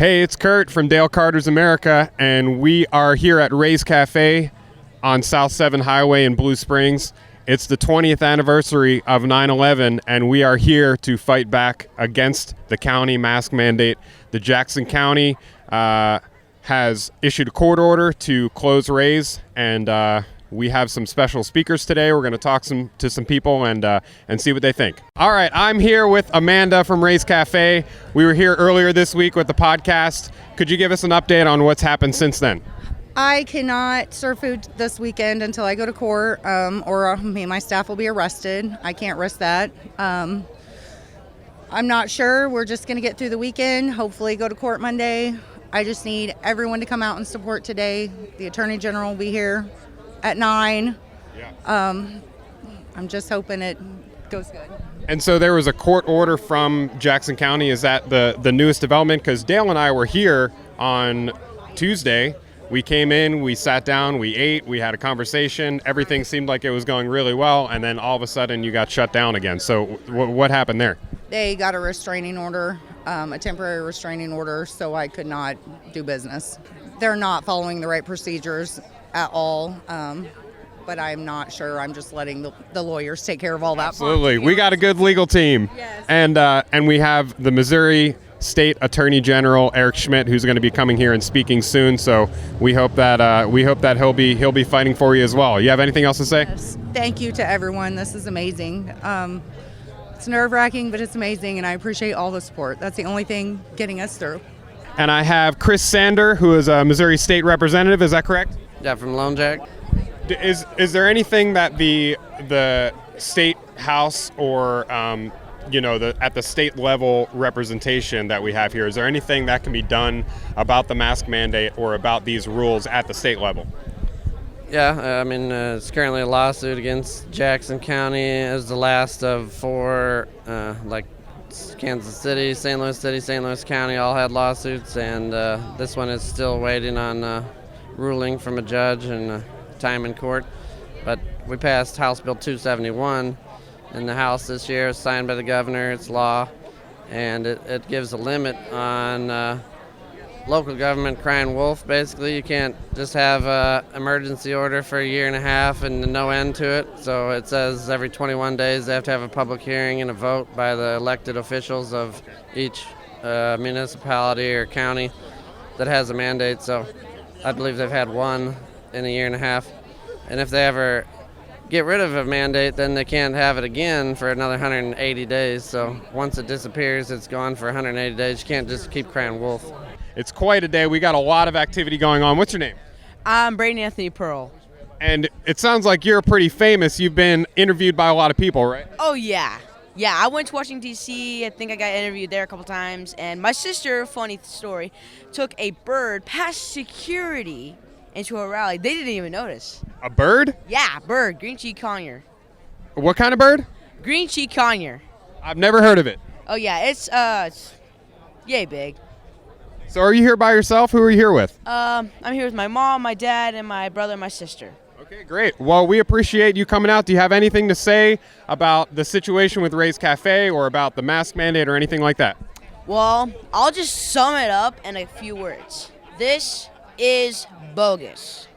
Hey, it's Kurt from Dale Carter's America, and we are here at Rae'S Cafe on South 7 Highway in Blue Springs. It's the 20th anniversary of 9/11, and we are here to fight back against the county mask mandate. The Jackson County has issued a court order to close Rae'S, and we have some special speakers today. We're going to talk to some people and see what they think. All right, I'm here with Amanda from Rae'S Cafe. We were here earlier this week with the podcast. Could you give us an update on what's happened since then? I cannot serve food this weekend until I go to court, or me and my staff will be arrested. I can't risk that. I'm not sure. We're just going to get through the weekend, hopefully go to court Monday. I just need everyone to come out and support today. The Attorney General will be here at 9. Yeah. I'm just hoping it goes good. And so there was a court order from Jackson County. Is that the newest development? Because Dale and I were here on Tuesday. We came in, we sat down, we ate, we had a conversation. Everything seemed like it was going really well, and then all of a sudden you got shut down again. So what happened there? They got a restraining order, a temporary restraining order, so I could not do business. They're not following the right procedures at all, but I'm not sure. I'm just letting the lawyers take care of all that. Absolutely. We got a good legal team. Yes. And we have the Missouri State Attorney General Eric Schmidt, who's going to be coming here and speaking soon. So we hope that he'll be fighting for you as well. You have anything else to say? Yes. Thank you to everyone. This is amazing. It's nerve-wracking, but it's amazing, and I appreciate all the support. That's the only thing getting us through. And I have Chris Sander, who is a Missouri State Representative. Is that correct? Yeah, from Lone Jack. Is there anything that the state house or at the state level representation that we have here, is there anything that can be done about the mask mandate or about these rules at the state level? Yeah, it's currently a lawsuit against Jackson County as the last of 4, like Kansas City, St. Louis County all had lawsuits, and this one is still waiting on ruling from a judge and time in court. But we passed House Bill 271 in the House this year, signed by the governor. It's law, and it gives a limit on local government crying wolf. Basically, you can't just have an emergency order for a year and a half and no end to it. So it says every 21 days they have to have a public hearing and a vote by the elected officials of each municipality or county that has a mandate. So I believe they've had one in a year and a half. And if they ever get rid of a mandate, then they can't have it again for another 180 days. So once it disappears, it's gone for 180 days. You can't just keep crying wolf. It's quite a day. We got a lot of activity going on. What's your name? I'm Brady Anthony Pearl. And it sounds like you're pretty famous. You've been interviewed by a lot of people, right? Oh, yeah. Yeah, I went to Washington, D.C. I think I got interviewed there a couple times. And my sister, funny story, took a bird past security into a rally. They didn't even notice. A bird? Yeah, bird. Green cheek conure. What kind of bird? Green cheek conure. I've never heard of it. Oh, yeah. It's yay big. So are you here by yourself? Who are you here with? I'm here with my mom, my dad, and my brother and my sister. Okay, great. Well, we appreciate you coming out. Do you have anything to say about the situation with Rae'S Cafe or about the mask mandate or anything like that? Well, I'll just sum it up in a few words. This is bogus.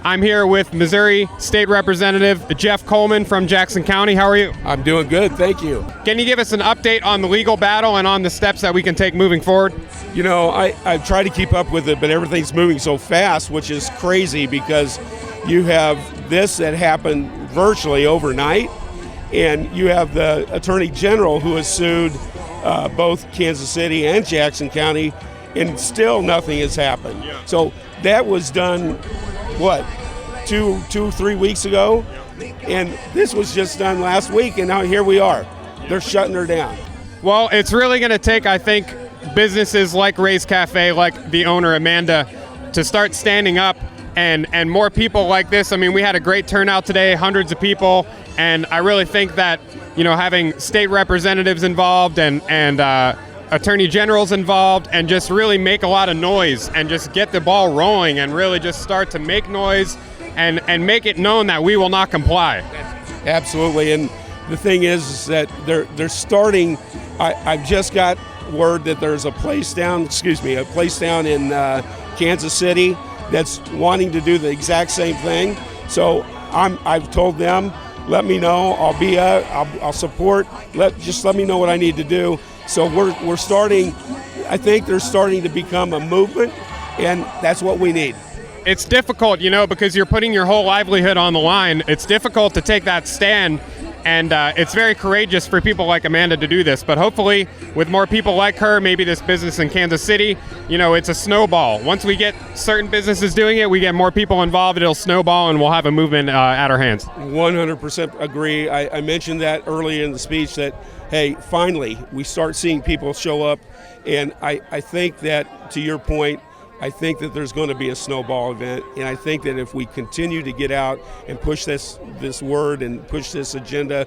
I'm here with Missouri State Representative Jeff Coleman from Jackson County. How are you? I'm doing good, thank you. Can you give us an update on the legal battle and on the steps that we can take moving forward? You know, I've tried to keep up with it, but everything's moving so fast, which is crazy because you have this that happened virtually overnight, and you have the Attorney General who has sued both Kansas City and Jackson County, and still nothing has happened. Yeah. So that was done, what, 3 weeks ago? And this was just done last week, and now here we are. They're shutting her down. Well, it's really going to take, I think, businesses like Rae'S Cafe, like the owner Amanda, to start standing up, and more people like this. I mean, we had a great turnout today, hundreds of people, and I really think that, having state representatives involved and attorney generals involved, and just really make a lot of noise and just get the ball rolling and really just start to make noise and make it known that we will not comply. Absolutely, and the thing is that they're starting. I've just got word that there's a place down in Kansas City that's wanting to do the exact same thing. So I've told them, let me know. I'll support. Just let me know what I need to do. So we're starting. I think they're starting to become a movement, and that's what we need. It's difficult, because you're putting your whole livelihood on the line. It's difficult to take that stand, and it's very courageous for people like Amanda to do this. But hopefully, with more people like her, maybe this business in Kansas City, it's a snowball. Once we get certain businesses doing it, we get more people involved, it'll snowball, and we'll have a movement at our hands. 100% agree. I mentioned that earlier in the speech that, hey, finally, we start seeing people show up. And I think that, to your point, I think that there's going to be a snowball event, and I think that if we continue to get out and push this word and push this agenda,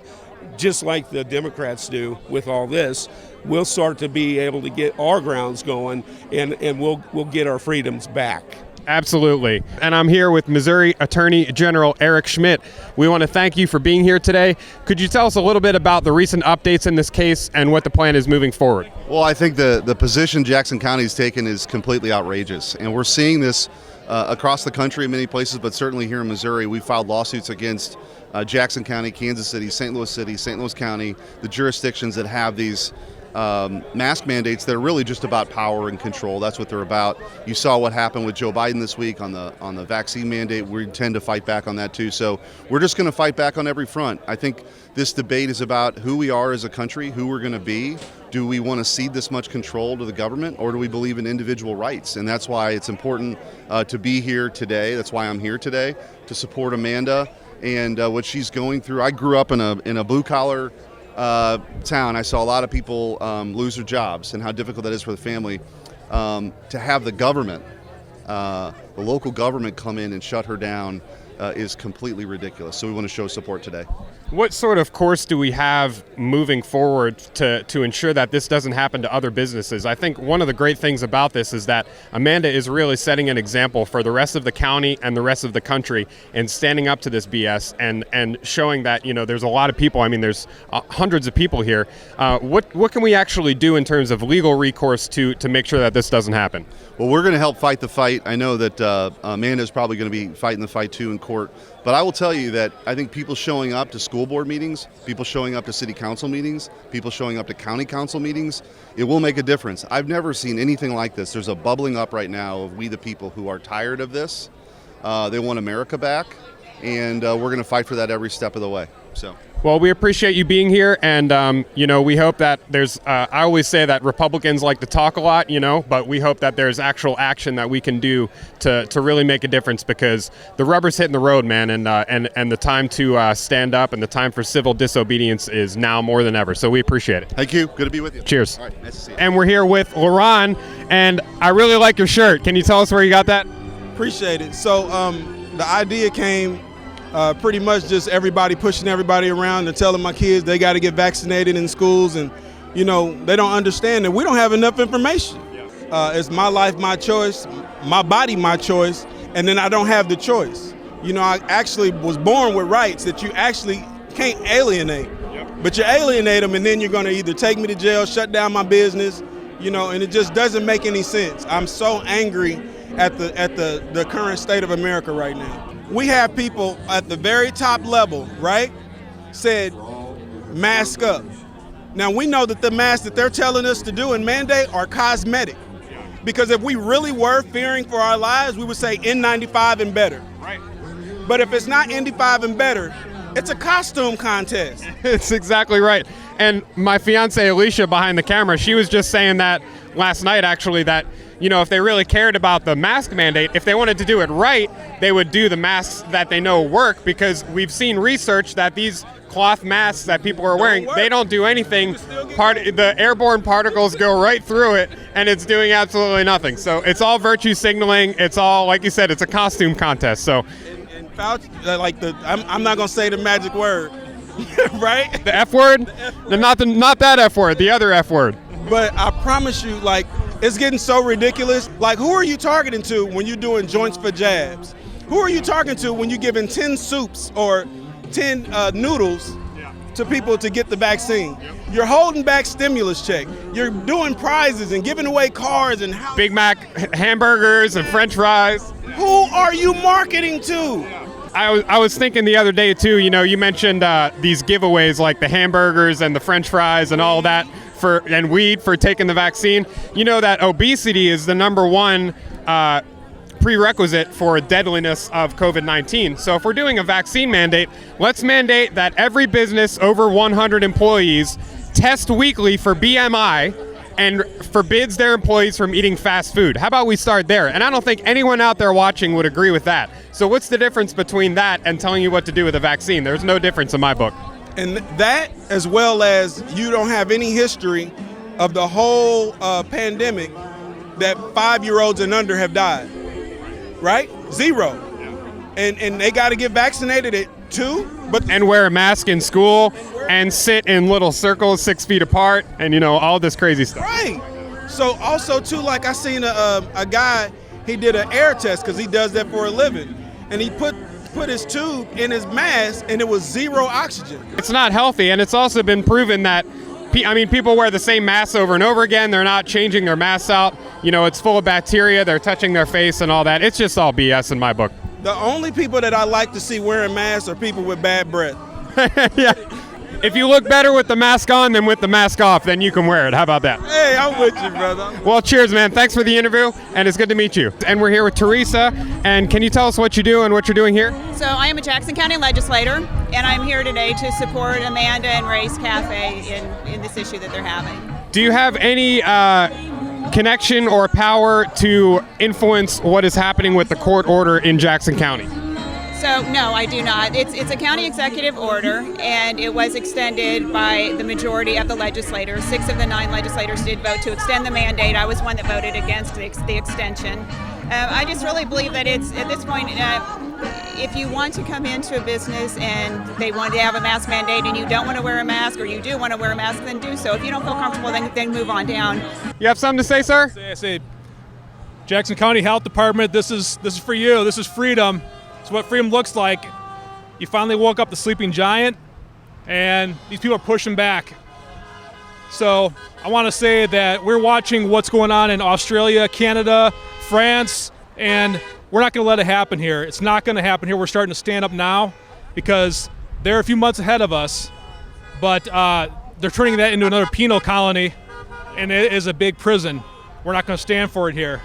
just like the Democrats do with all this, we'll start to be able to get our grounds going, and we'll get our freedoms back. Absolutely. And I'm here with Missouri Attorney General Eric Schmidt. We want to thank you for being here today. Could you tell us a little bit about the recent updates in this case and what the plan is moving forward? Well, I think the position Jackson County has taken is completely outrageous. And we're seeing this across the country in many places, but certainly here in Missouri. We filed lawsuits against Jackson County, Kansas City, St. Louis County, the jurisdictions that have these mask mandates that are really just about power and control. That's what they're about. You saw what happened with Joe Biden this week on the vaccine mandate. We intend to fight back on that too. So we're just going to fight back on every front. I think this debate is about who we are as a country, who we're going to be. Do we want to cede this much control to the government, or do we believe in individual rights? And that's why it's important to be here today. That's why I'm here today, to support Amanda and what she's going through. I grew up in a blue-collar town. I saw a lot of people lose their jobs and how difficult that is for the family. To have the government, the local government, come in and shut her down is completely ridiculous. So we want to show support today. What sort of course do we have moving forward to ensure that this doesn't happen to other businesses? I think one of the great things about this is that Amanda is really setting an example for the rest of the county and the rest of the country in standing up to this BS and showing that, there's a lot of people. I mean, there's hundreds of people here. What can we actually do in terms of legal recourse to make sure that this doesn't happen? Well, we're going to help fight the fight. I know that Amanda's probably going to be fighting the fight too in court. But I will tell you that I think people showing up to school board meetings, people showing up to city council meetings, people showing up to county council meetings, it will make a difference. I've never seen anything like this. There's a bubbling up right now of we the people who are tired of this. They want America back, and we're going to fight for that every step of the way. Well, we appreciate you being here, and we hope that there's. I always say that Republicans like to talk a lot, but we hope that there's actual action that we can do to really make a difference, because the rubber's hitting the road, man, and the time to stand up and the time for civil disobedience is now more than ever. So we appreciate it. Thank you. Good to be with you. Cheers. All right, nice to see you. And we're here with LaRon, and I really like your shirt. Can you tell us where you got that? Appreciate it. So the idea came. Pretty much just everybody pushing everybody around and telling my kids they got to get vaccinated in schools, and they don't understand that we don't have enough information. It's my life, my choice, my body, my choice, and then I don't have the choice. I actually was born with rights that you actually can't alienate, but you alienate them, and then you're going to either take me to jail, shut down my business, and it just doesn't make any sense. I'm so angry at the current state of America right now. We have people at the very top level, right, said mask up. Now, we know that the masks that they're telling us to do and mandate are cosmetic. Because if we really were fearing for our lives, we would say N95 and better. Right. But if it's not N95 and better, it's a costume contest. It's exactly right. And my fiance Alicia behind the camera, she was just saying that last night, actually, that if they really cared about the mask mandate, if they wanted to do it right, they would do the masks that they know work, because we've seen research that these cloth masks that people are wearing, they don't do anything. The airborne particles go right through it, and it's doing absolutely nothing. So it's all virtue signaling. It's all, like you said, it's a costume contest. So, and Fauci, I'm not gonna say the magic word, right? The F word? Not that F word. The other F word. But I promise you, it's getting so ridiculous. Who are you targeting to when you're doing joints for jabs? Who are you talking to when you're giving 10 soups or 10 noodles to people to get the vaccine. You're holding back stimulus check. You're doing prizes and giving away cars and Big Mac hamburgers and French fries. Who are you marketing to? I was thinking the other day too, you mentioned these giveaways like the hamburgers and the French fries and all that and weed for taking the vaccine. You know that obesity is the number one prerequisite for deadliness of COVID-19. So if we're doing a vaccine mandate, let's mandate that every business over 100 employees test weekly for BMI and forbids their employees from eating fast food. How about we start there? And I don't think anyone out there watching would agree with that. So what's the difference between that and telling you what to do with a vaccine? There's no difference in my book. And that, as well as you don't have any history of the whole pandemic that 5-year-olds and under have died, right? 0. And they got to get vaccinated at 2. And wear a mask in school and sit in little circles 6 feet apart and, all this crazy stuff. Right. So also, too, like I seen a guy, he did an air test because he does that for a living. And he put his tube in his mask and it was 0 oxygen. It's not healthy, and it's also been proven that people wear the same masks over and over again. They're not changing their masks out. It's full of bacteria. They're touching their face and all that. It's just all BS in my book. The only people that I like to see wearing masks are people with bad breath. Yeah. If you look better with the mask on than with the mask off, then you can wear it. How about that? Hey, I'm with you, brother. Well, cheers, man. Thanks for the interview, and it's good to meet you. And we're here with Teresa. And can you tell us what you do and what you're doing here? So I am a Jackson County legislator, and I'm here today to support Amanda and Rae'S Cafe in this issue that they're having. Do you have any connection or power to influence what is happening with the court order in Jackson County? So no, I do not. It's a county executive order, and it was extended by the majority of the legislators. 6 of the 9 legislators did vote to extend the mandate. I was one that voted against the extension. I just really believe that it's, at this point, if you want to come into a business and they want to have a mask mandate and you don't want to wear a mask, or you do want to wear a mask, then do so. If you don't feel comfortable, then move on down. You have something to say, sir? I say, Jackson County Health Department, this is for you. This is freedom. It's what freedom looks like. You finally woke up the sleeping giant, and these people are pushing back. So I want to say that we're watching what's going on in Australia, Canada, France, and we're not going to let it happen here. It's not going to happen here. We're starting to stand up now because they're a few months ahead of us, but they're turning that into another penal colony, and it is a big prison. We're not going to stand for it here.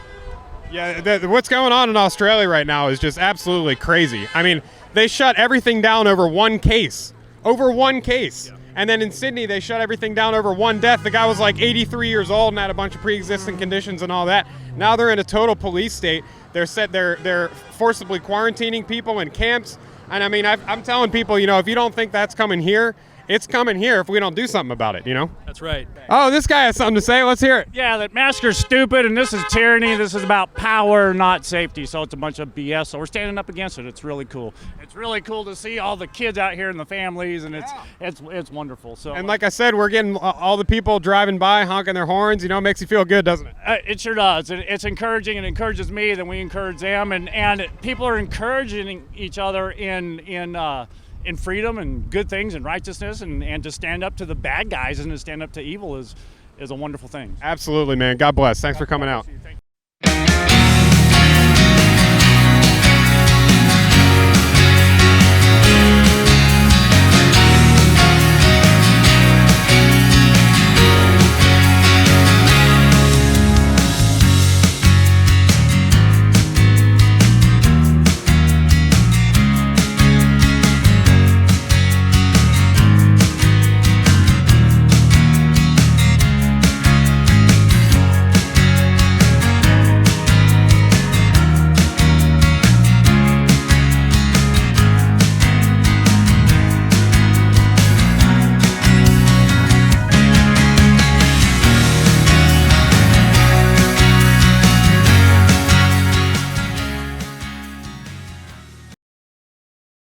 Yeah, what's going on in Australia right now is just absolutely crazy. I mean, they shut everything down over one case. Yeah. And then in Sydney, they shut everything down over one death. The guy was like 83 years old and had a bunch of pre-existing conditions and all that. Now they're in a total police state. They're forcibly quarantining people in camps. And I mean, I'm telling people, if you don't think that's coming here, it's coming here if we don't do something about it, That's right. Oh, this guy has something to say. Let's hear it. Yeah, that masks are stupid, and this is tyranny. This is about power, not safety. So it's a bunch of BS. So we're standing up against it. It's really cool. It's really cool to see all the kids out here and the families, and it's wonderful. So and like I said, we're getting all the people driving by honking their horns. It makes you feel good, doesn't it? It sure does. It's encouraging. It encourages me. Then we encourage them, and people are encouraging each other in freedom and good things and righteousness, and to stand up to the bad guys and to stand up to evil is a wonderful thing. Absolutely, man. God bless. Thanks for coming out.